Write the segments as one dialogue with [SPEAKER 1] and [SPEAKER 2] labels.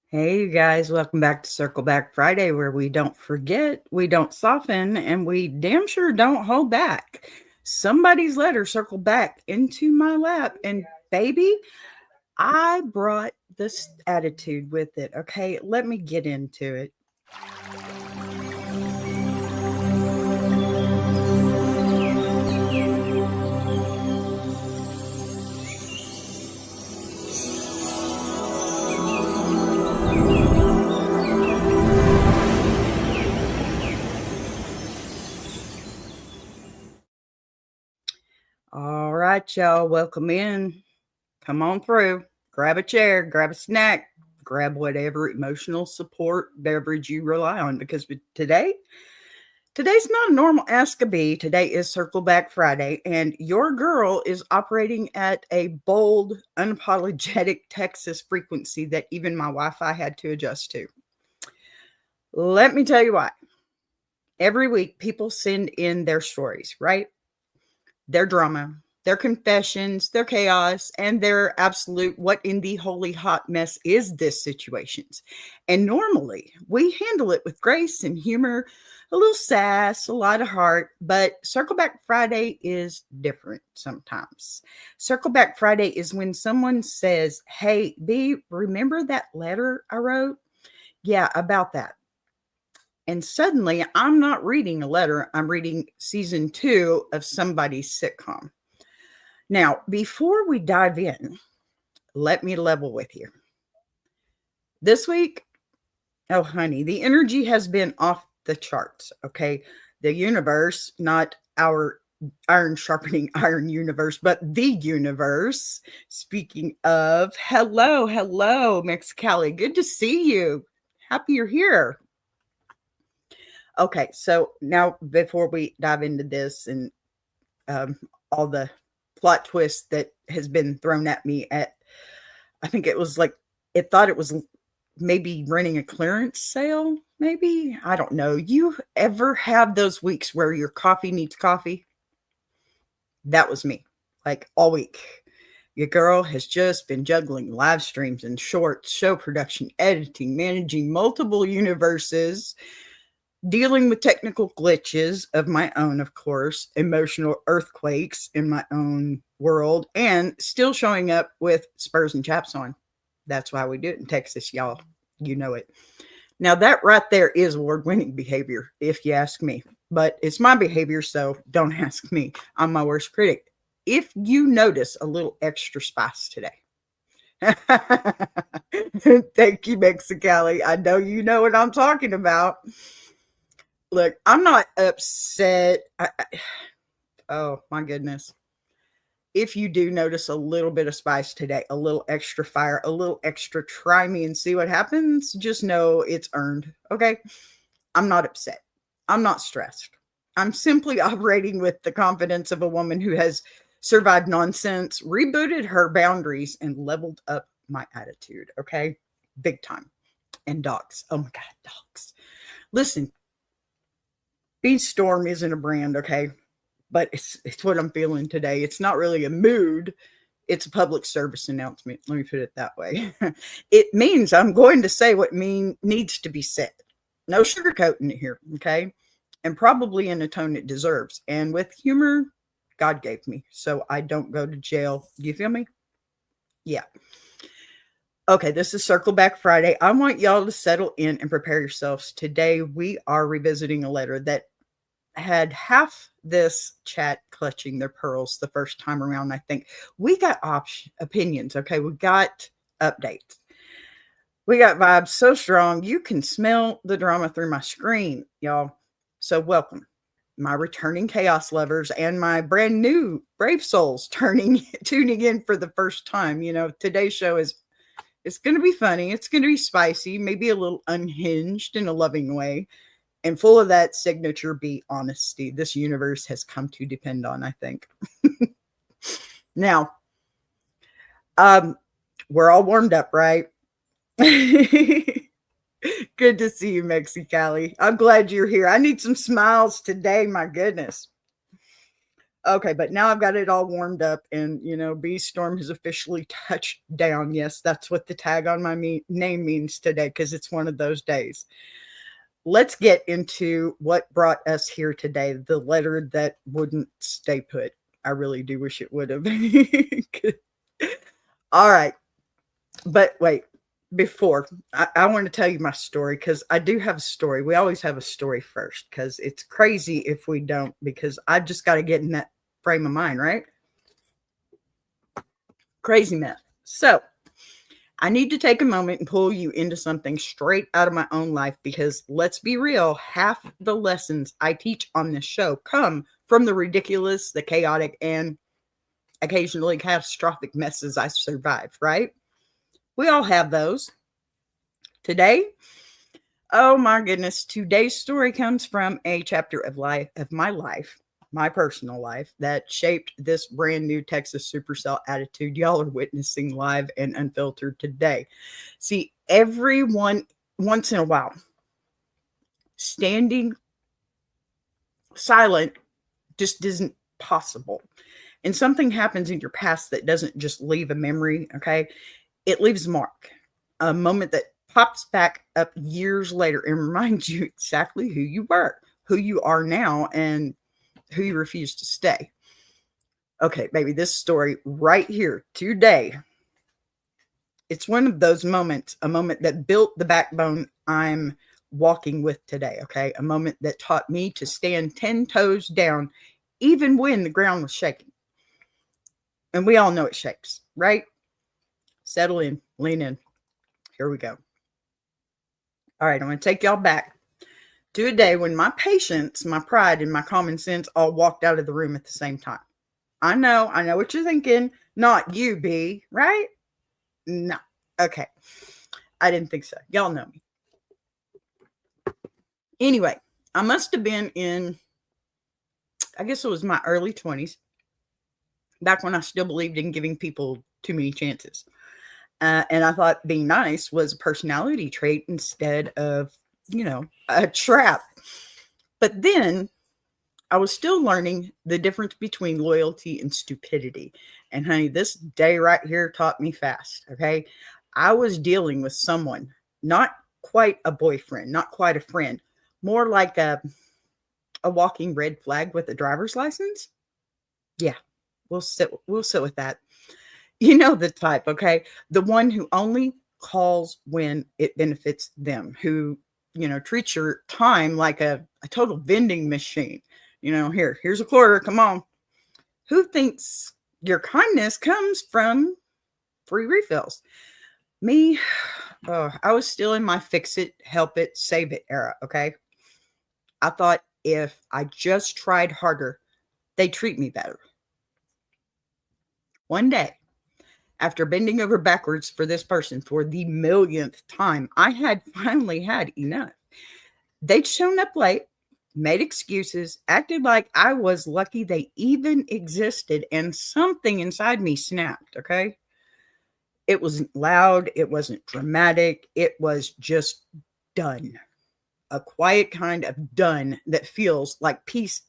[SPEAKER 1] Hey, you guys, welcome back to Circle Back Friday, where we don't forget, we don't soften, and we damn sure don't hold back. Somebody's letter circled back into my lap, and baby, I brought this attitude with it. Okay, let me get into it. All right, y'all, welcome in. Come on through. Grab a chair, grab a snack, grab whatever emotional support beverage you rely on because today's not a normal Ask a Bee. Today is Circle Back Friday, and your girl is operating at a bold, unapologetic Texas frequency that even my Wi Fi had to adjust to. Let me tell you why. Every week, people send in their stories, right? Their drama, their confessions, their chaos, and their absolute what in the holy hot mess is this situations. And normally we handle it with grace and humor, a little sass, a lot of heart, but Circle Back Friday is different sometimes. Circle Back Friday is when someone says, "Hey, B, remember that letter I wrote? Yeah, about that." And suddenly, I'm not reading a letter, I'm reading season 2 of somebody's sitcom. Now, before we dive in, let me level with you. This week, oh, honey, the energy has been off the charts, okay? The universe, not our iron sharpening iron universe, but the universe. Speaking of, hello, Mexicali. Good to see you. Happy you're here. Okay, so now before we dive into this and um, all the plot twist that has been thrown at me at, I think it was like, it thought it was maybe running a clearance sale, maybe? I don't know. You ever have those weeks where your coffee needs coffee? That was me, like all week. Your girl has just been juggling live streams and shorts, show production, editing, managing multiple universes, dealing with technical glitches of my own, of course, emotional earthquakes in my own world, and still showing up with spurs and chaps on. That's why we do it in Texas, y'all. You know it. Now, that right there is award winning behavior, if you ask me. But it's my behavior, so don't ask me. I'm my worst critic. If you notice a little extra spice today, thank you, Mexicali. I know you know what I'm talking about. Look, I'm not upset. Oh my goodness. If you do notice a little bit of spice today, a little extra fire, a little extra try me and see what happens, just know it's earned. Okay. I'm not upset. I'm not stressed. I'm simply operating with the confidence of a woman who has survived nonsense, rebooted her boundaries, and leveled up my attitude. Okay. Big time. And dogs. Oh my God, dogs. Listen, Beach Storm isn't a brand, okay? But it's what I'm feeling today. It's not really a mood. It's a public service announcement. Let me put it that way. It means I'm going to say what needs to be said. No sugarcoating it here, okay? And probably in a tone it deserves. And with humor, God gave me, so I don't go to jail. Do you feel me? Yeah. Okay, this is Circle Back Friday. I want y'all to settle in and prepare yourselves. Today, we are revisiting a letter that had half this chat clutching their pearls the first time around. I think we got opinions. Okay, we got updates. We got vibes so strong you can smell the drama through my screen, y'all. So welcome, my returning chaos lovers and my brand new brave souls tuning in for the first time. You know, today's show is it's going to be funny. It's going to be spicy, maybe a little unhinged in a loving way, and full of that signature B honesty this universe has come to depend on, I think. Now, we're all warmed up, right? Good to see you, Mexicali. I'm glad you're here. I need some smiles today, my goodness. Okay, but now I've got it all warmed up, and B Storm has officially touched down. Yes, that's what the tag on my name means today, because it's one of those days. Let's get into what brought us here today. The letter that wouldn't stay put. I really do wish it would have. All right. But wait, before I want to tell you my story, because I do have a story. We always have a story first, because it's crazy if we don't, because I just got to get in that frame of mind, right? Crazy mess. So I need to take a moment and pull you into something straight out of my own life, because let's be real, half the lessons I teach on this show come from the ridiculous, the chaotic, and occasionally catastrophic messes I survived, right? We all have those. Today, oh my goodness, today's story comes from a chapter of my life, my personal life, that shaped this brand new Texas supercell attitude y'all are witnessing live and unfiltered today. See, everyone once in a while, standing silent just isn't possible. And something happens in your past that doesn't just leave a memory, okay? It leaves a mark, a moment that pops back up years later and reminds you exactly who you were, who you are now, and who you refuse to stay. Okay, baby, this story right here today, it's one of those moments, a moment that built the backbone I'm walking with today, okay? A moment that taught me to stand 10 toes down even when the ground was shaking. And we all know it shakes, right? Settle in, lean in. Here we go. All right, I'm going to take y'all back to a day when my patience, my pride, and my common sense all walked out of the room at the same time. I know what you're thinking. Not you, B, right? No. Okay. I didn't think so. Y'all know me. Anyway, I must have been in, I guess it was my early 20s, back when I still believed in giving people too many chances. And I thought being nice was a personality trait instead of, a trap. But then I was still learning the difference between loyalty and stupidity. And honey, this day right here taught me fast. Okay. I was dealing with someone, not quite a boyfriend, not quite a friend, more like a walking red flag with a driver's license. Yeah, we'll sit with that. You know the type, okay? The one who only calls when it benefits them, who, treats your time like a total vending machine. Here's a quarter, come on. Who thinks your kindness comes from free refills? Me, I was still in my fix it, help it, save it era, okay? I thought if I just tried harder, they'd treat me better. One day, after bending over backwards for this person for the millionth time, I had finally had enough. They'd shown up late, made excuses, acted like I was lucky they even existed, and something inside me snapped, okay? It wasn't loud, it wasn't dramatic, it was just done. A quiet kind of done that feels like peace,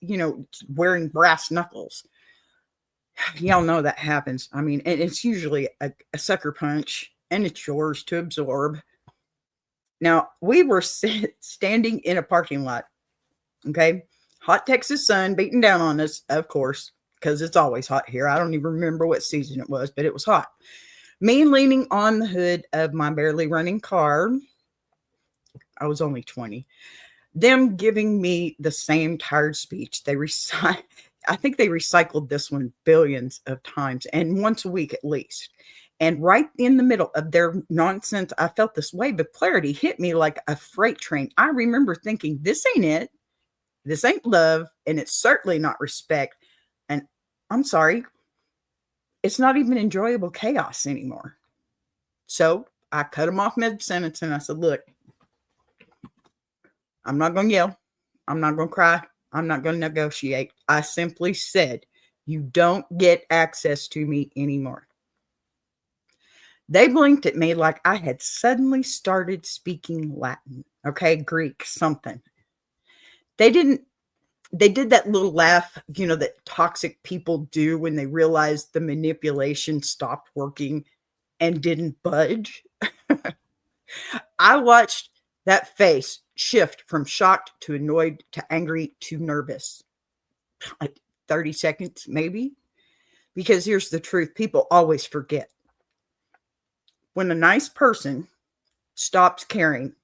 [SPEAKER 1] wearing brass knuckles. Y'all know that happens. I mean, and it's usually a sucker punch, and it's yours to absorb. Now, we were standing in a parking lot, okay? Hot Texas sun beating down on us, of course, because it's always hot here. I don't even remember what season it was, but it was hot. Me leaning on the hood of my barely running car. I was only 20. Them giving me the same tired speech. I think they recycled this one billions of times, and once a week at least. And right in the middle of their nonsense, I felt this wave of clarity hit me like a freight train. I remember thinking, this ain't it. This ain't love, and it's certainly not respect. And I'm sorry, it's not even enjoyable chaos anymore. So I cut them off mid-sentence and I said, look, I'm not going to yell. I'm not going to cry. I'm not going to negotiate. I simply said, you don't get access to me anymore. They blinked at me like I had suddenly started speaking Latin, okay, Greek, something. They didn't they did that little laugh, that toxic people do when they realize the manipulation stopped working and didn't budge. I watched that face shift from shocked to annoyed to angry to nervous. Like 30 seconds, maybe. Because here's the truth, people always forget. When a nice person stops caring,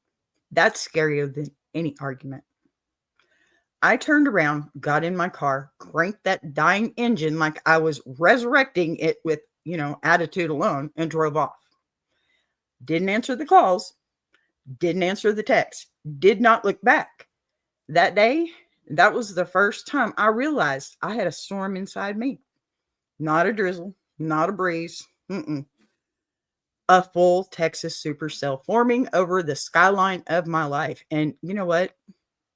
[SPEAKER 1] that's scarier than any argument. I turned around, got in my car, cranked that dying engine like I was resurrecting it with, attitude alone, and drove off. Didn't answer the calls, didn't answer the text, did not look back. That day, that was the first time I realized I had a storm inside me. Not a drizzle, not a breeze, a full Texas supercell forming over the skyline of my life. And you know what?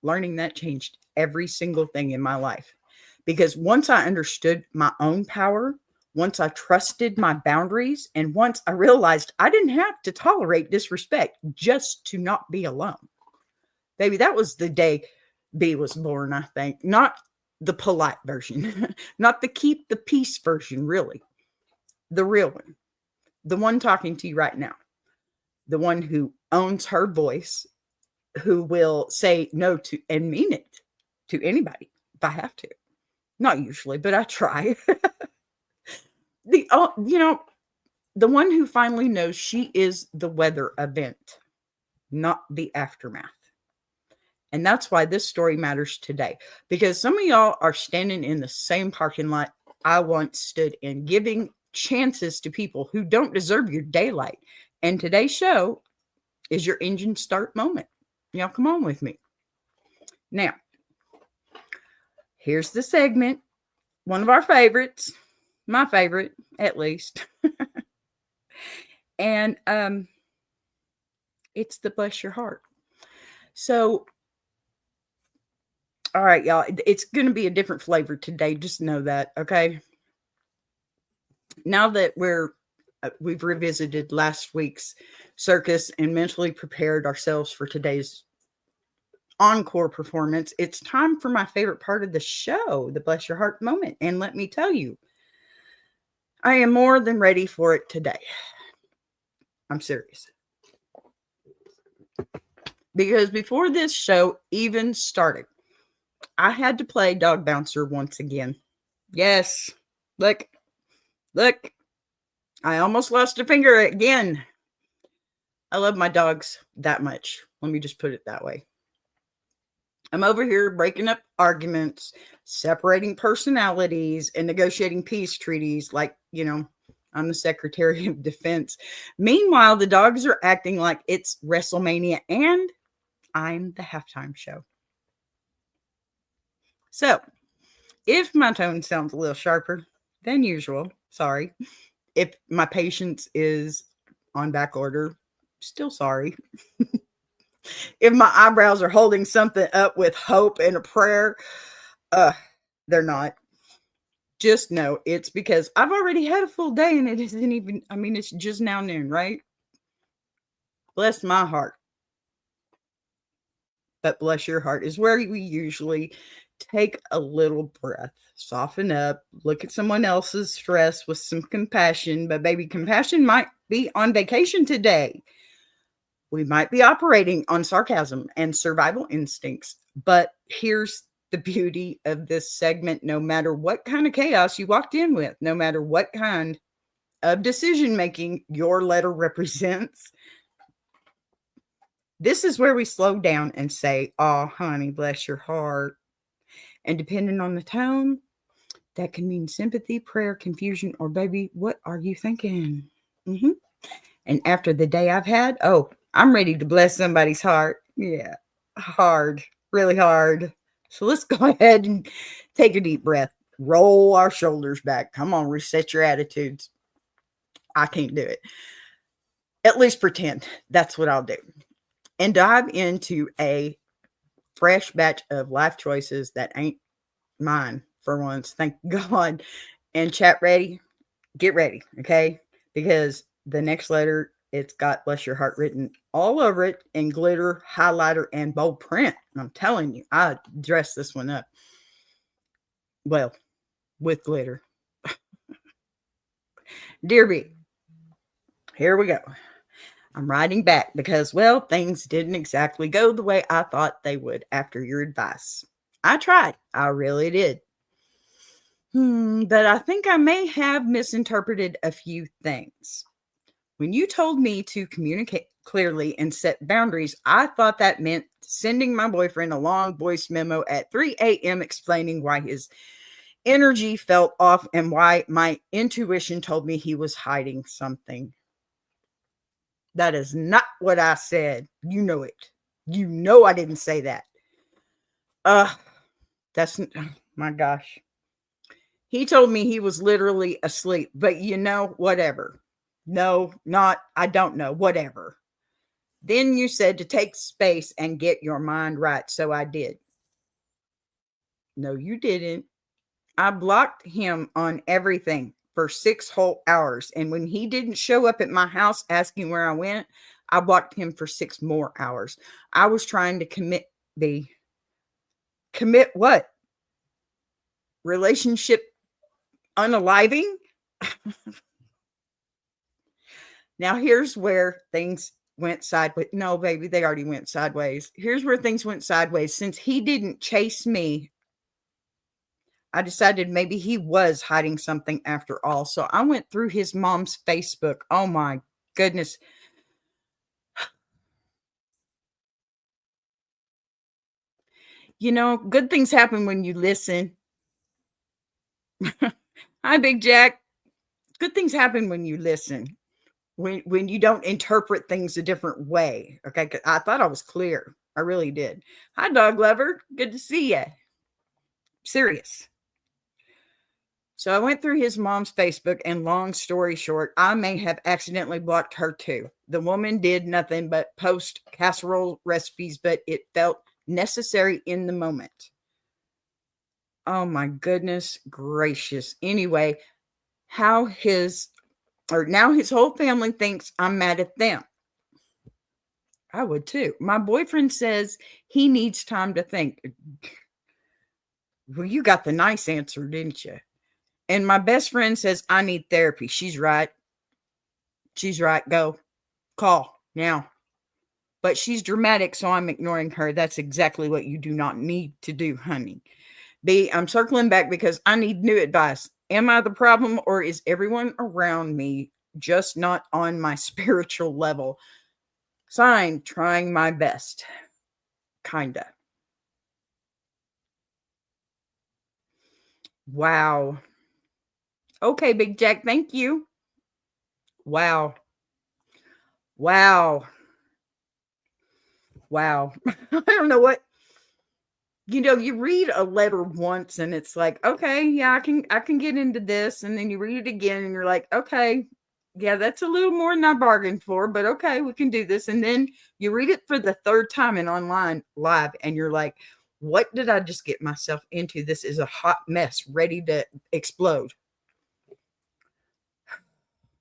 [SPEAKER 1] Learning that changed every single thing in my life. Because once I understood my own power, once I trusted my boundaries, and once I realized I didn't have to tolerate disrespect just to not be alone. Baby, that was the day B was born, I think. Not the polite version, not the keep the peace version, really. The real one. The one talking to you right now. The one who owns her voice, who will say no to and mean it to anybody if I have to. Not usually, but I try. The one who finally knows she is the weather event, not the aftermath. And that's why this story matters today. Because some of y'all are standing in the same parking lot I once stood in, giving chances to people who don't deserve your daylight. And today's show is your engine start moment. Y'all come on with me. Now, here's the segment. One of our favorites. My favorite, at least. And it's the bless your heart. So, all right, y'all. It's going to be a different flavor today. Just know that, okay? Now that we've revisited last week's circus and mentally prepared ourselves for today's encore performance, it's time for my favorite part of the show, the bless your heart moment. And let me tell you, I am more than ready for it today. I'm serious. Because before this show even started, I had to play dog bouncer once again. Yes. Look, I almost lost a finger again. I love my dogs that much. Let me just put it that way. I'm over here breaking up arguments, separating personalities, and negotiating peace treaties like, I'm the Secretary of Defense. Meanwhile, the dogs are acting like it's WrestleMania and I'm the halftime show. So, if my tone sounds a little sharper than usual, sorry. If my patience is on back order, still sorry. If my eyebrows are holding something up with hope and a prayer, they're not. Just know it's because I've already had a full day and it isn't even, it's just now noon, right? Bless my heart. But bless your heart is where we usually take a little breath, soften up, look at someone else's stress with some compassion. But baby, compassion might be on vacation today. We might be operating on sarcasm and survival instincts. But here's the beauty of this segment. No matter what kind of chaos you walked in with, no matter what kind of decision making your letter represents, this is where we slow down and say, "Oh, honey, bless your heart." And depending on the tone, that can mean sympathy, prayer, confusion, or baby, what are you thinking? And after the day I've had, I'm ready to bless somebody's heart. Yeah, hard, really hard. So let's go ahead and take a deep breath. Roll our shoulders back. Come on, reset your attitudes. I can't do it. At least pretend. That's what I'll do. And dive into a fresh batch of life choices that ain't mine for once. Thank God. And chat ready. Get ready, okay? Because the next letter, it's got bless your heart written all over it in glitter, highlighter, and bold print. And I'm telling you, I dressed this one up. Well, with glitter. Dear B, here we go. I'm writing back because, well, things didn't exactly go the way I thought they would after your advice. I tried. I really did. But I think I may have misinterpreted a few things. When you told me to communicate clearly and set boundaries, I thought that meant sending my boyfriend a long voice memo at 3 a.m. explaining why his energy felt off and why my intuition told me he was hiding something. That is not what I said. You know it. You know I didn't say that. Uh, that's, oh my gosh. He told me he was literally asleep, but whatever. No, not, I don't know, whatever. Then you said to take space and get your mind right. So I did. No, you didn't. I blocked him on everything for 6 whole hours. And when he didn't show up at my house asking where I went, I blocked him for 6 more hours. I was trying to commit what? Relationship unaliving? Now here's where things went sideways. No, baby, they already went sideways. Here's where things went sideways. Since he didn't chase me, I decided maybe he was hiding something after all. So I went through his mom's Facebook. Oh my goodness. Good things happen when you listen. Hi, Big Jack. Good things happen when you listen. When you don't interpret things a different way. Okay. 'Cause I thought I was clear. I really did. Hi, dog lover. Good to see you. Serious. So I went through his mom's Facebook, and long story short, I may have accidentally blocked her too. The woman did nothing but post casserole recipes, but it felt necessary in the moment. Oh my goodness gracious. Anyway, now his whole family thinks I'm mad at them. I would too. My boyfriend says he needs time to think. Well, you got the nice answer, didn't you? And my best friend says I need therapy. She's right. She's right. Go. Call now. But she's dramatic, so I'm ignoring her. That's exactly what you do not need to do, honey. B, I'm circling back because I need new advice. Am I the problem, or is everyone around me just not on my spiritual level? Sign, trying my best. Kinda. Wow. Okay, Big Jack, thank you. Wow. Wow. Wow. I don't know what. You read a letter once and it's like, okay, yeah, I can get into this. And then you read it again and you're like, okay, yeah, that's a little more than I bargained for, but okay, we can do this. And then you read it for the third time and online live, and you're like, what did I just get myself into? This is a hot mess ready to explode.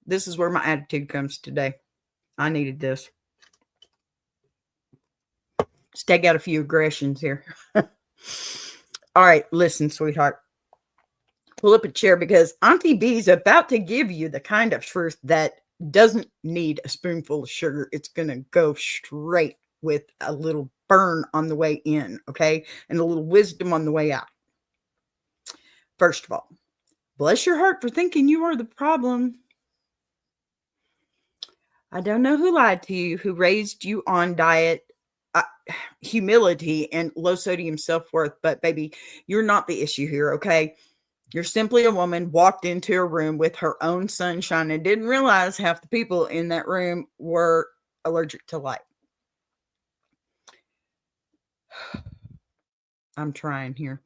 [SPEAKER 1] This is where my attitude comes today. I needed this. Let's take out a few aggressions here. All right, listen, sweetheart. Pull up a chair because Auntie B's about to give you the kind of truth that doesn't need a spoonful of sugar. It's going to go straight with a little burn on the way in, okay? And a little wisdom on the way out. First of all, bless your heart for thinking you are the problem. I don't know who lied to you, who raised you on diet, humility, and low sodium self-worth, but baby, you're not the issue here, okay? You're simply a woman walked into a room with her own sunshine and didn't realize half the people in that room were allergic to light. I'm trying here.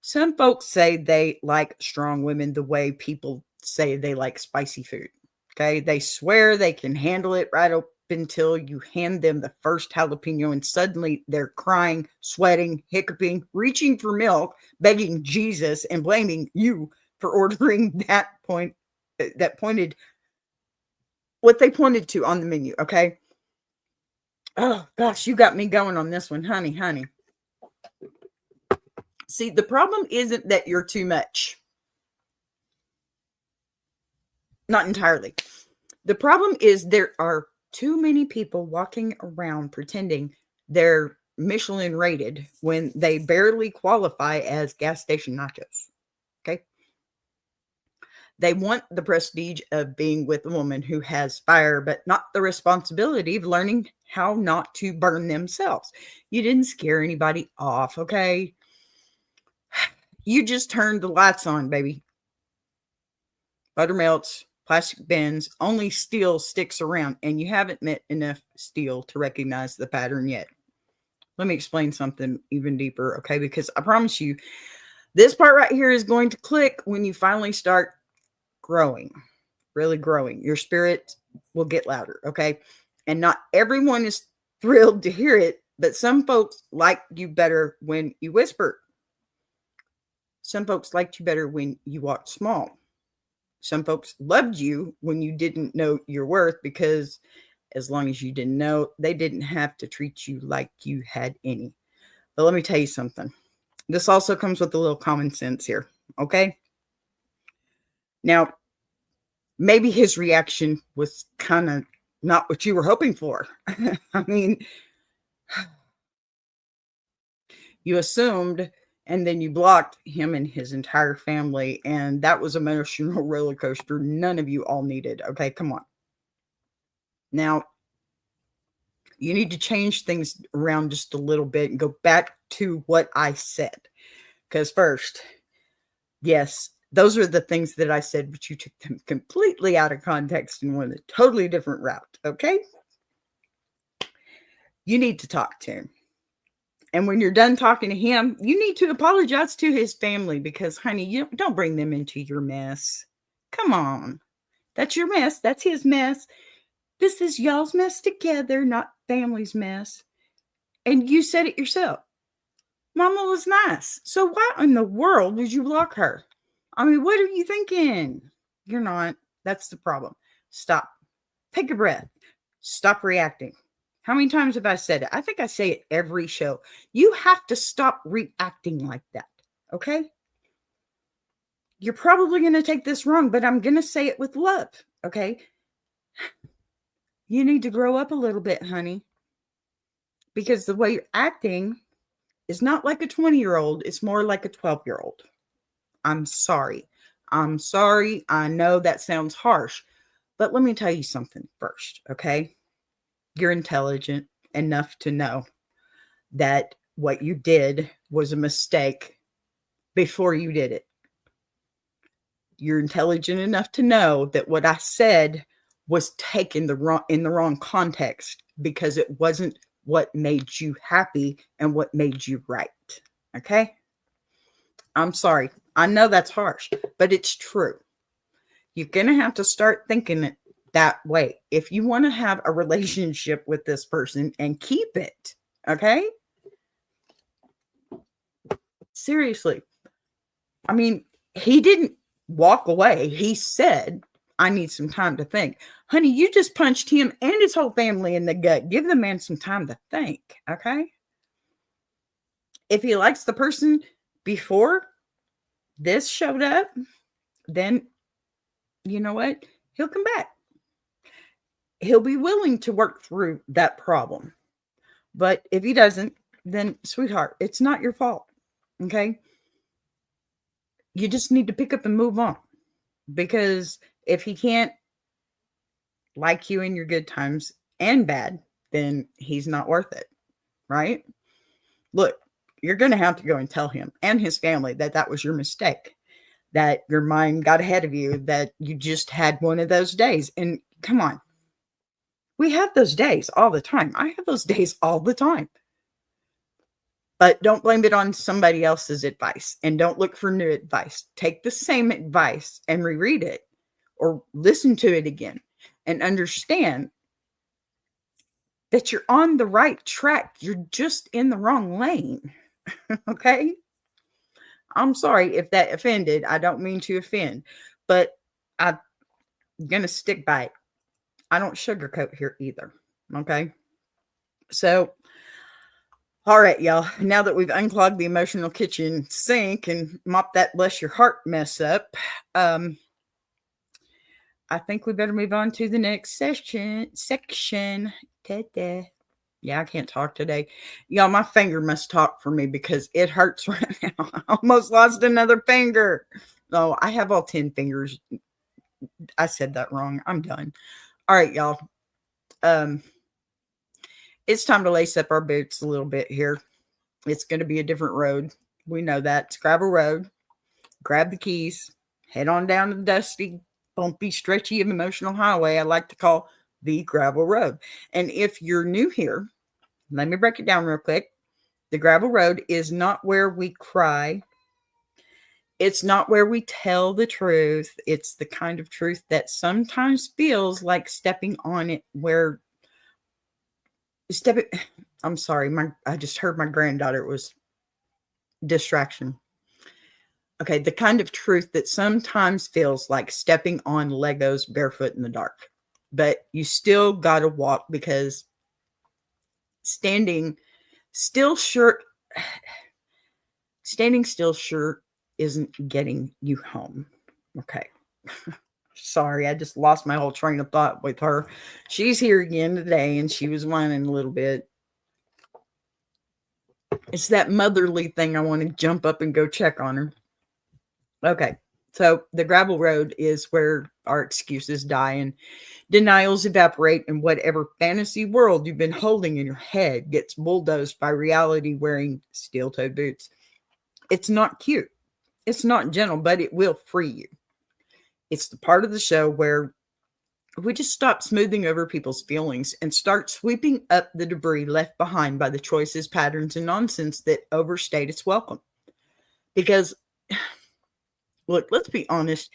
[SPEAKER 1] Some folks say they like strong women the way people say they like spicy food. Okay. They swear they can handle it right up until you hand them the first jalapeno, and suddenly they're crying, sweating, hiccuping, reaching for milk, begging Jesus, and blaming you for ordering that pointed what they pointed to on the menu. Okay. Oh gosh, you got me going on this one, honey. See, the problem isn't that you're too much. Not entirely. The problem is there are too many people walking around pretending they're Michelin rated when they barely qualify as gas station nachos. Okay. They want the prestige of being with a woman who has fire, but not the responsibility of learning how not to burn themselves. You didn't scare anybody off, okay? You just turned the lights on, baby. Butter melts, plastic bends, only steel sticks around, and you haven't met enough steel to recognize the pattern yet. Let me explain something even deeper, okay? Because I promise you, this part right here is going to click when you finally start growing, really growing. Your spirit will get louder, okay? And not everyone is thrilled to hear it, but some folks like you better when you whisper. Some folks liked you better when you walked small. Some folks loved you when you didn't know your worth, because as long as you didn't know, they didn't have to treat you like you had any. But let me tell you something. This also comes with a little common sense here, okay? Now, maybe his reaction was kind of not what you were hoping for. I mean, you assumed and then you blocked him and his entire family, and that was a emotional roller coaster none of you all needed. Okay, come on. Now, you need to change things around just a little bit and go back to what I said. Because first, yes, those are the things that I said, but you took them completely out of context and went a totally different route. Okay? You need to talk to him. And when you're done talking to him, you need to apologize to his family, because, honey, you don't bring them into your mess. Come on. That's your mess. That's his mess. This is y'all's mess together, not family's mess. And you said it yourself. Mama was nice. So why in the world did you block her? I mean, what are you thinking? You're not. That's the problem. Stop. Take a breath. Stop reacting. How many times have I said it? I think I say it every show. You have to stop reacting like that. Okay? You're probably going to take this wrong, but I'm going to say it with love. Okay? You need to grow up a little bit, honey. Because the way you're acting is not like a 20-year-old. It's more like a 12-year-old. I'm sorry. I'm sorry. I know that sounds harsh, but let me tell you something first, okay? You're intelligent enough to know that what you did was a mistake before you did it. You're intelligent enough to know that what I said was taken in the wrong context, because it wasn't what made you happy and what made you right. Okay? I'm sorry. I know that's harsh, but it's true. You're going to have to start thinking it that way if you want to have a relationship with this person and keep it. Okay? Seriously. I mean, he didn't walk away. He said, I need some time to think. Honey, you just punched him and his whole family in the gut. Give the man some time to think. Okay? If he likes the person before this showed up, then you know what? He'll come back. He'll be willing to work through that problem. But if he doesn't, then sweetheart, it's not your fault. Okay? You just need to pick up and move on. Because if he can't like you in your good times and bad, then he's not worth it. Right? Look, you're going to have to go and tell him and his family that that was your mistake, that your mind got ahead of you, that you just had one of those days. And come on, we have those days all the time. I have those days all the time. But don't blame it on somebody else's advice, and don't look for new advice. Take the same advice and reread it or listen to it again and understand that you're on the right track. You're just in the wrong lane. Okay? I'm sorry if that offended. I don't mean to offend, but I'm going to stick by it. I don't sugarcoat here either. Okay? So, All right, y'all. Now that we've unclogged the emotional kitchen sink and mopped that bless your heart mess up, I think we better move on to the next section. Ta-da. Yeah, I can't talk today. Y'all, my finger must talk for me because it hurts right now. I almost lost another finger. Oh, I have all 10 fingers. I said that wrong. I'm done. All right, y'all. It's time to lace up our boots a little bit here. It's going to be a different road. We know that. It's gravel road. Grab the keys. Head on down to the dusty, bumpy, stretchy, and emotional highway I like to call the gravel road. And if you're new here, let me break it down real quick. The gravel road is not where we cry. It's not where we tell the truth. It's the kind of truth that sometimes feels like stepping on it where stepping. I'm sorry. I just heard my granddaughter was distraction. Okay. The kind of truth that sometimes feels like stepping on Legos barefoot in the dark, but you still got to walk because standing still sure isn't getting you home. Okay. Sorry, I just lost my whole train of thought with her. She's here again today and she was whining a little bit. It's that motherly thing. I want to jump up and go check on her. Okay. So the gravel road is where our excuses die and denials evaporate, and whatever fantasy world you've been holding in your head gets bulldozed by reality wearing steel-toed boots. It's not cute. It's not gentle, but it will free you. It's the part of the show where we just stop smoothing over people's feelings and start sweeping up the debris left behind by the choices, patterns, and nonsense that overstayed its welcome. Because, look, let's be honest.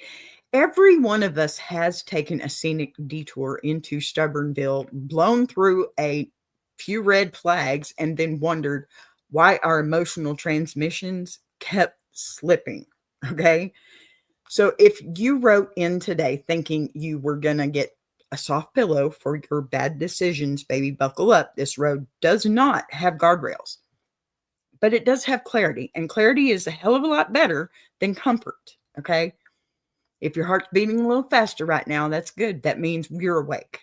[SPEAKER 1] Every one of us has taken a scenic detour into Stubbornville, blown through a few red flags, and then wondered why our emotional transmissions kept slipping. Okay. So if you wrote in today thinking you were going to get a soft pillow for your bad decisions, baby, buckle up. This road does not have guardrails, but it does have clarity, and clarity is a hell of a lot better than comfort. Okay. If your heart's beating a little faster right now, that's good. That means you're awake.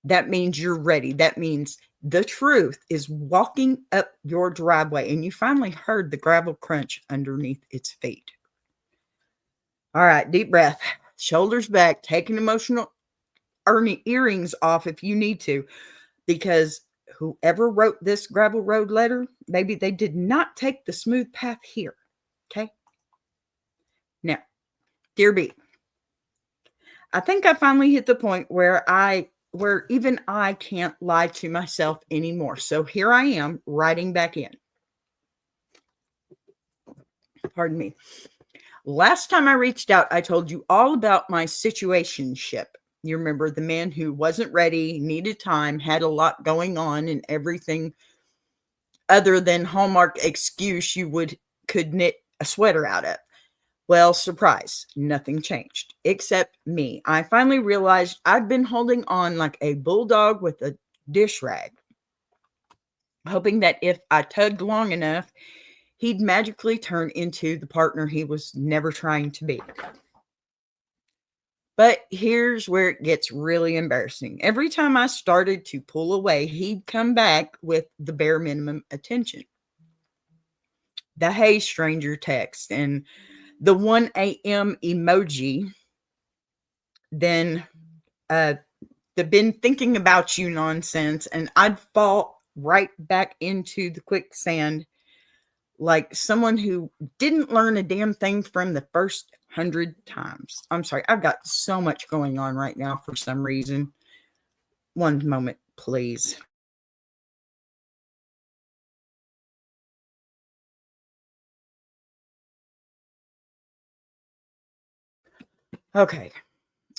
[SPEAKER 1] That means you're ready. That means the truth is walking up your driveway and you finally heard the gravel crunch underneath its feet. All right, deep breath, shoulders back, take an emotional earrings off if you need to, because whoever wrote this gravel road letter, maybe they did not take the smooth path here. Okay. Now, dear B, I think I finally hit the point where even I can't lie to myself anymore. So here I am writing back in. Pardon me. Last time I reached out, I told you all about my situationship. You remember the man who wasn't ready, needed time, had a lot going on, and everything other than Hallmark excuse you could knit a sweater out of. Well, surprise, nothing changed except me. I finally realized I'd been holding on like a bulldog with a dish rag, hoping that if I tugged long enough, he'd magically turn into the partner he was never trying to be. But here's where it gets really embarrassing. Every time I started to pull away, he'd come back with the bare minimum attention. The "Hey stranger" text and the 1 a.m. emoji. Then the "been thinking about you" nonsense, and I'd fall right back into the quicksand like someone who didn't learn a damn thing from the first 100 times. I'm sorry, I've got so much going on right now for some reason. One moment, please. Okay,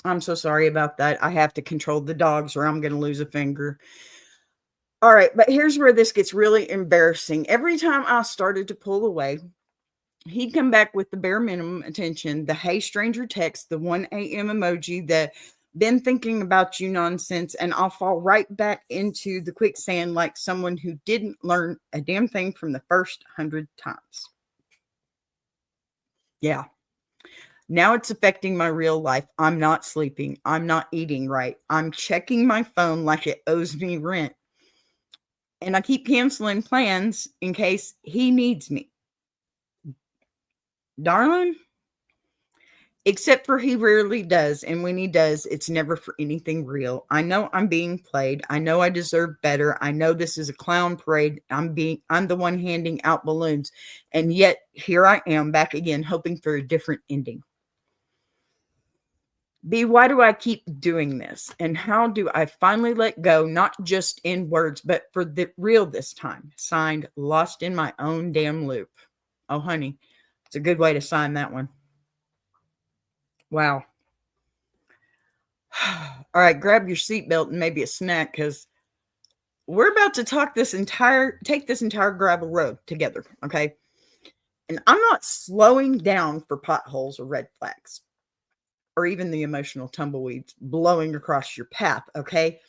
[SPEAKER 1] I'm so sorry about that. I have to control the dogs or I'm going to lose a finger. All right, but here's where this gets really embarrassing. Every time I started to pull away, he'd come back with the bare minimum attention, the "Hey stranger" text, the 1 a.m. emoji, the Been thinking about you nonsense, and I'll fall right back into the quicksand like someone who didn't learn a damn thing from the first 100 times. Yeah. Now it's affecting my real life. I'm not sleeping. I'm not eating right. I'm checking my phone like it owes me rent. And I keep canceling plans in case he needs me. Darling, except for he rarely does. And when he does, it's never for anything real. I know I'm being played. I know I deserve better. I know this is a clown parade. I'm the one handing out balloons. And yet here I am back again, hoping for a different ending. B, why do I keep doing this? And how do I finally let go, not just in words, but for the real this time? Signed, Lost in My Own Damn Loop. Oh, honey, it's a good way to sign that one. Wow. All right, grab your seatbelt and maybe a snack, because we're about to take this entire gravel road together, okay? And I'm not slowing down for potholes or red flags, or even the emotional tumbleweeds blowing across your path, okay?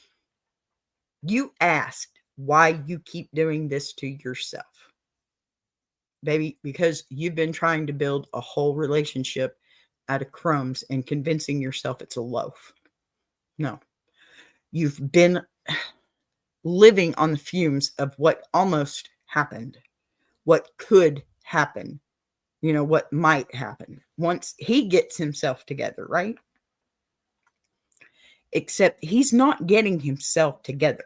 [SPEAKER 1] You asked why you keep doing this to yourself. Baby, because you've been trying to build a whole relationship out of crumbs and convincing yourself it's a loaf. No, you've been living on the fumes of what almost happened, what could happen, what might happen once he gets himself together, right? Except he's not getting himself together.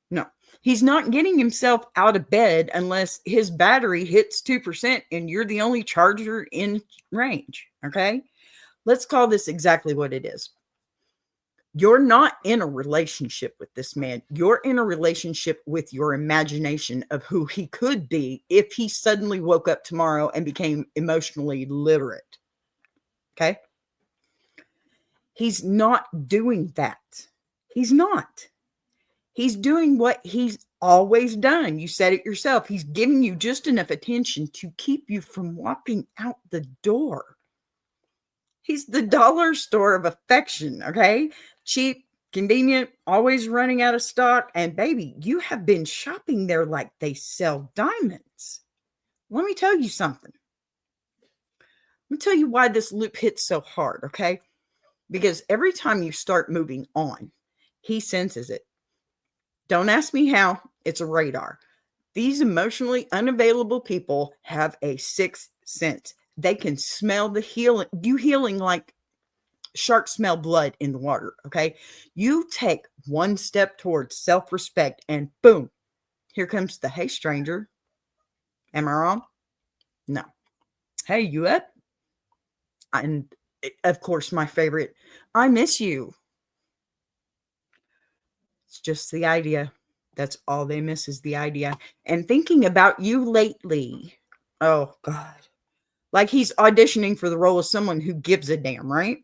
[SPEAKER 1] No, he's not getting himself out of bed unless his battery hits 2% and you're the only charger in range. Okay. Let's call this exactly what it is. You're not in a relationship with this man. You're in a relationship with your imagination of who he could be if he suddenly woke up tomorrow and became emotionally literate. Okay. He's not doing that. He's not. He's doing what he's always done. You said it yourself. He's giving you just enough attention to keep you from walking out the door. He's the dollar store of affection, okay? Cheap, convenient, always running out of stock. And baby, you have been shopping there like they sell diamonds. Let me tell you something. Let me tell you why this loop hits so hard, okay? Because every time you start moving on, he senses it. Don't ask me how. It's a radar. These emotionally unavailable people have a sixth sense. They can smell the healing like sharks smell blood in the water, okay? You take one step towards self-respect and boom, here comes the, hey, stranger. Am I wrong? No. Hey, you up? And of course, my favorite, I miss you. It's just the idea. That's all they miss is the idea. And thinking about you lately. Oh, God. Like he's auditioning for the role of someone who gives a damn, right?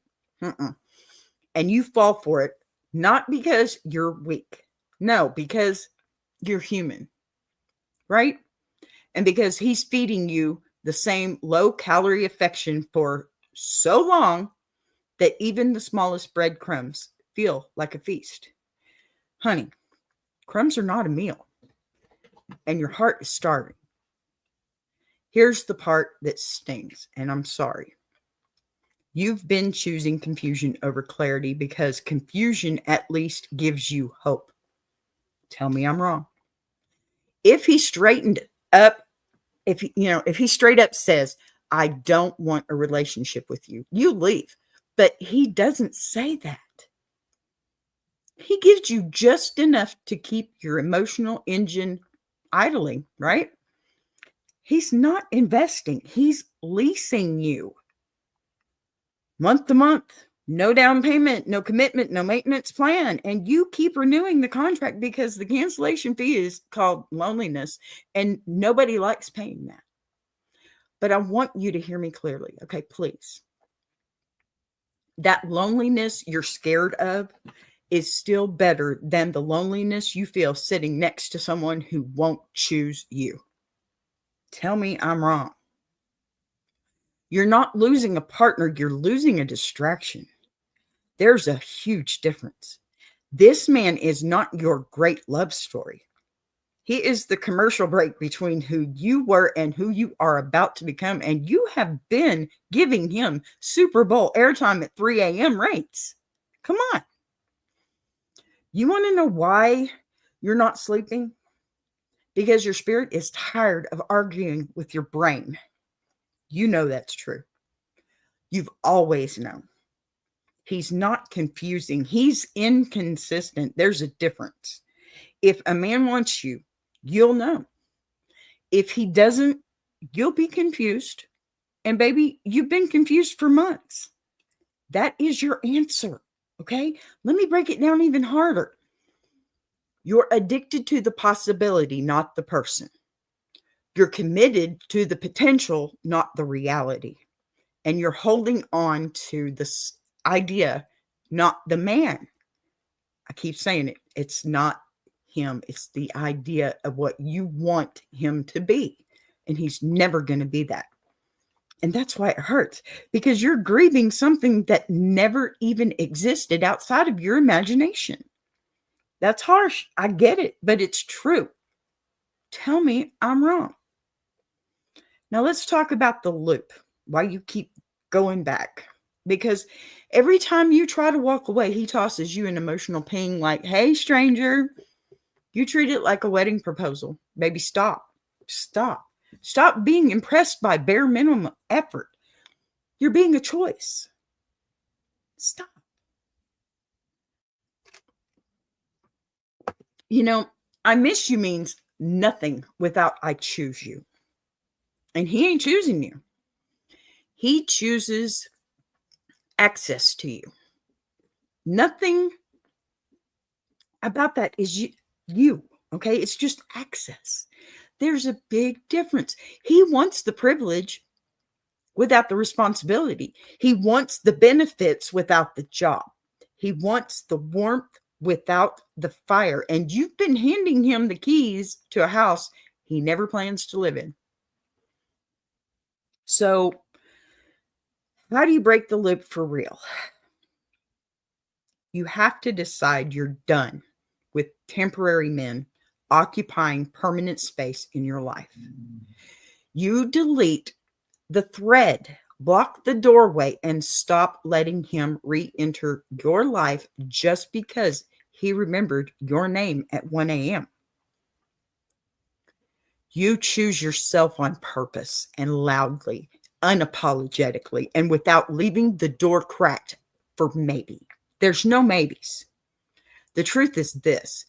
[SPEAKER 1] And you fall for it, not because you're weak. No, because you're human, right? And because he's feeding you the same low-calorie affection for so long that even the smallest breadcrumbs feel like a feast. Honey, crumbs are not a meal, and your heart is starving. Here's the part that stings, and I'm sorry. You've been choosing confusion over clarity because confusion at least gives you hope. Tell me I'm wrong. If he straightened up, if he straight up says, I don't want a relationship with you, you leave. But he doesn't say that. He gives you just enough to keep your emotional engine idling, right? He's not investing. He's leasing you month to month. No down payment, no commitment, no maintenance plan. And you keep renewing the contract because the cancellation fee is called loneliness and nobody likes paying that. But I want you to hear me clearly. Okay, please. That loneliness you're scared of is still better than the loneliness you feel sitting next to someone who won't choose you. Tell me I'm wrong. You're not losing a partner, you're losing a distraction. There's a huge difference. This man is not your great love story. He is the commercial break between who you were and who you are about to become. And you have been giving him Super Bowl airtime at 3 a.m. rates. Come on. You want to know why you're not sleeping? Because your spirit is tired of arguing with your brain. You know that's true. You've always known. He's not confusing. He's inconsistent. There's a difference. If a man wants you, you'll know. If he doesn't, you'll be confused. And baby, you've been confused for months. That is your answer. Okay? Let me break it down even harder. You're addicted to the possibility, not the person. You're committed to the potential, not the reality. And you're holding on to this idea, not the man. I keep saying it. It's not him. It's the idea of what you want him to be. And he's never going to be that. And that's why it hurts, because you're grieving something that never even existed outside of your imagination. That's harsh. I get it, but it's true. Tell me I'm wrong. Now let's talk about the loop, why you keep going back. Because every time you try to walk away, he tosses you an emotional ping like, hey, stranger, you treat it like a wedding proposal. Baby, stop. Stop. Stop being impressed by bare minimum effort. You're being a choice. Stop. You know, I miss you means nothing without I choose you. And he ain't choosing you. He chooses access to you. Nothing about that is you. Okay? It's just access. There's a big difference. He wants the privilege without the responsibility. He wants the benefits without the job. He wants the warmth without the fire. And you've been handing him the keys to a house he never plans to live in. So, how do you break the loop for real? You have to decide you're done with temporary men occupying permanent space in your life. You delete the thread, block the doorway, and stop letting him re-enter your life just because he remembered your name at 1 a.m. You choose yourself on purpose and loudly, unapologetically, and without leaving the door cracked for maybe. There's no maybes. The truth is this.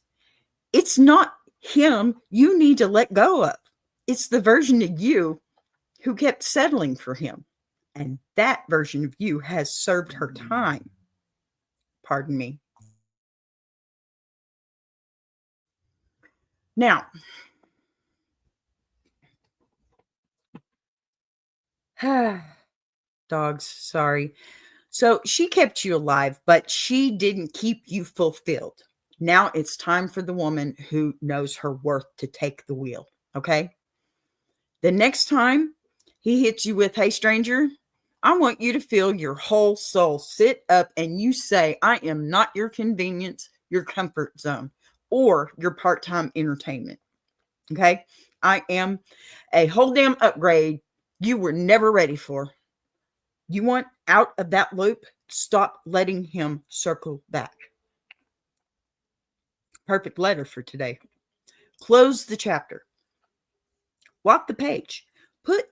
[SPEAKER 1] It's not him you need to let go of. It's the version of you who kept settling for him. And that version of you has served her time. Pardon me. Now, dogs, sorry. So she kept you alive, but she didn't keep you fulfilled. Now it's time for the woman who knows her worth to take the wheel. Okay? The next time he hits you with, hey, stranger, I want you to feel your whole soul sit up and you say, I am not your convenience, your comfort zone, or your part-time entertainment. Okay? I am a whole damn upgrade you were never ready for. You want out of that loop? Stop letting him circle back. Perfect letter for today. Close the chapter. Walk the page. Put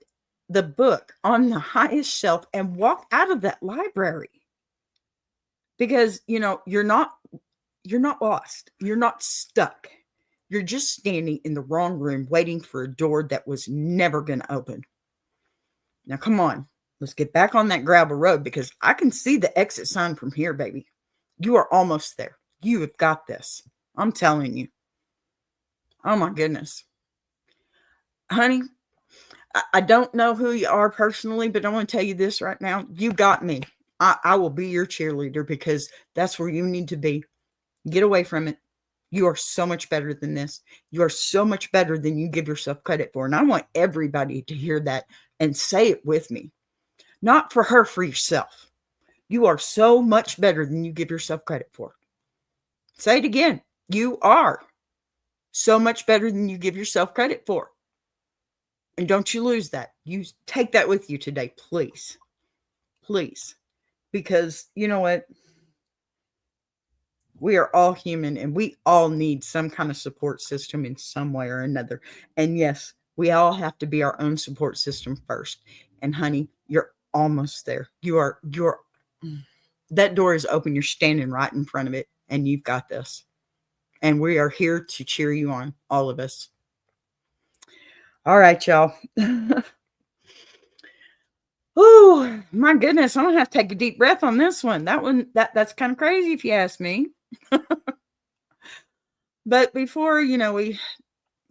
[SPEAKER 1] the book on the highest shelf and walk out of that library. Because, you know, you're not lost. You're not stuck. You're just standing in the wrong room waiting for a door that was never going to open. Now, come on. Let's get back on that gravel road because I can see the exit sign from here, baby. You are almost there. You have got this. I'm telling you. Oh, my goodness. Honey, I don't know who you are personally, but I want to tell you this right now. You got me. I will be your cheerleader because that's where you need to be. Get away from it. You are so much better than this. You are so much better than you give yourself credit for. And I want everybody to hear that and say it with me. Not for her, for yourself. You are so much better than you give yourself credit for. Say it again. You are so much better than you give yourself credit for. And don't you lose that. You take that with you today, please. Please. Because you know what? We are all human and we all need some kind of support system in some way or another. And yes, we all have to be our own support system first. And honey, you're almost there. You're that door is open. You're standing right in front of it and you've got this. And we are here to cheer you on, all of us. All right, y'all. Oh, my goodness. I'm going to have to take a deep breath on this one. That's kind of crazy if you ask me. But before, we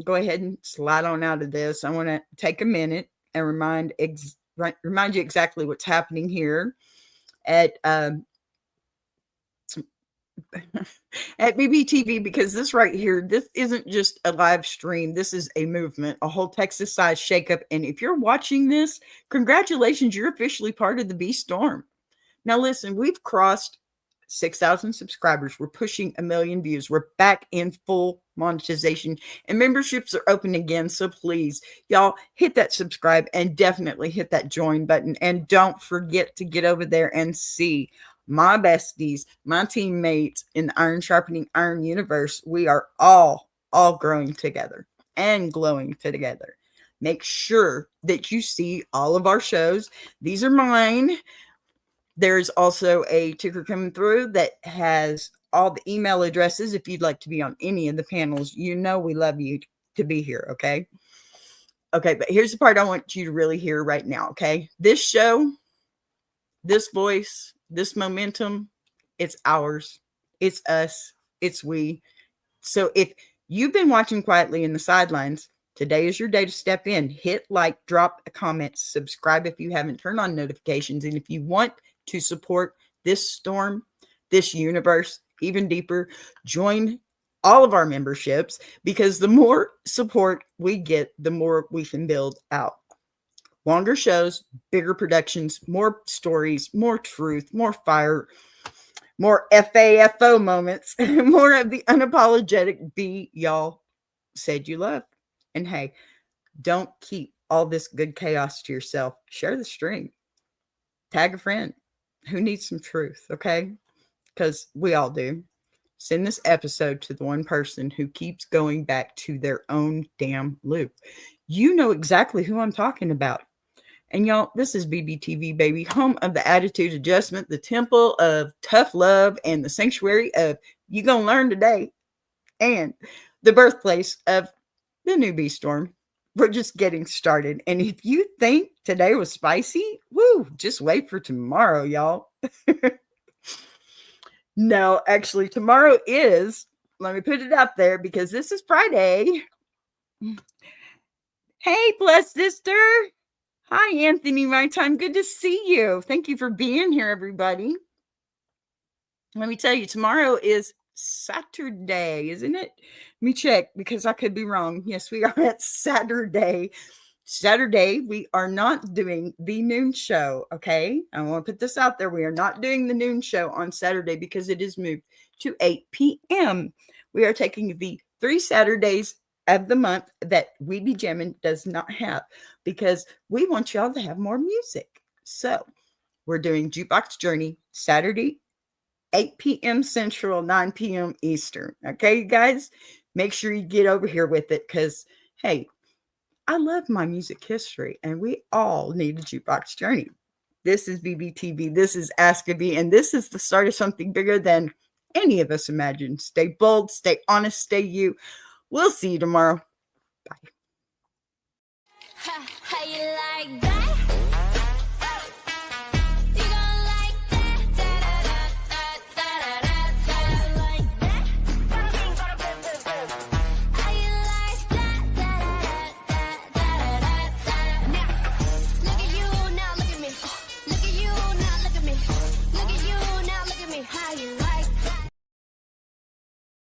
[SPEAKER 1] go ahead and slide on out of this, I want to take a minute and remind you exactly what's happening here at at BBTV, because this right here, this isn't just a live stream. This is a movement, a whole Texas-sized shakeup. And if you're watching this, congratulations, you're officially part of the B Storm. Now, listen, we've crossed 6,000 subscribers. We're pushing 1 million views. We're back in full monetization and memberships are open again. So please, y'all, hit that subscribe and definitely hit that join button. And don't forget to get over there and see my besties, my teammates in the Iron Sharpening Iron universe. We are all growing together and glowing together. Make sure that you see all of our shows. These are mine. There's also a ticker coming through that has all the email addresses if you'd like to be on any of the panels. We love you to be here, okay? Okay, but here's the part I want you to really hear right now, okay? This show, this voice, this momentum, it's ours. It's us. It's we. So if you've been watching quietly in the sidelines, today is your day to step in. Hit like, drop a comment, subscribe if you haven't, turn on notifications. And if you want to support this storm, this universe, even deeper, join all of our memberships, because the more support we get, the more we can build out. Longer shows, bigger productions, more stories, more truth, more fire, more FAFO moments, more of the unapologetic B y'all said you love. And hey, don't keep all this good chaos to yourself. Share the stream. Tag a friend who needs some truth, okay? Because we all do. Send this episode to the one person who keeps going back to their own damn loop. You know exactly who I'm talking about. And y'all, this is BBTV, baby, home of the attitude adjustment, the temple of tough love, and the sanctuary of you gonna learn today, and the birthplace of the new B Storm. We're just getting started. And if you think today was spicy, woo, just wait for tomorrow, y'all. No, actually, tomorrow is, let me put it out there because this is Friday. Hey, blessed sister. Hi, Anthony, my time. Good to see you. Thank you for being here, everybody. Let me tell you, tomorrow is Saturday, isn't it? Let me check because I could be wrong. Yes, we are at Saturday. Saturday, we are not doing the noon show, okay? I want to put this out there. We are not doing the noon show on Saturday because it is moved to 8 p.m. We are taking the 3 Saturdays of the month that We Be Jammin' does not have, because we want y'all to have more music. So we're doing Jukebox Journey Saturday, 8 p.m. Central, 9 p.m. Eastern. Okay, you guys, make sure you get over here with it, because, hey, I love my music history, and we all need a Jukebox Journey. This is BBTV. This is Ask a B, and this is the start of something bigger than any of us imagined. Stay bold, stay honest, stay you. We'll see you tomorrow. Bye.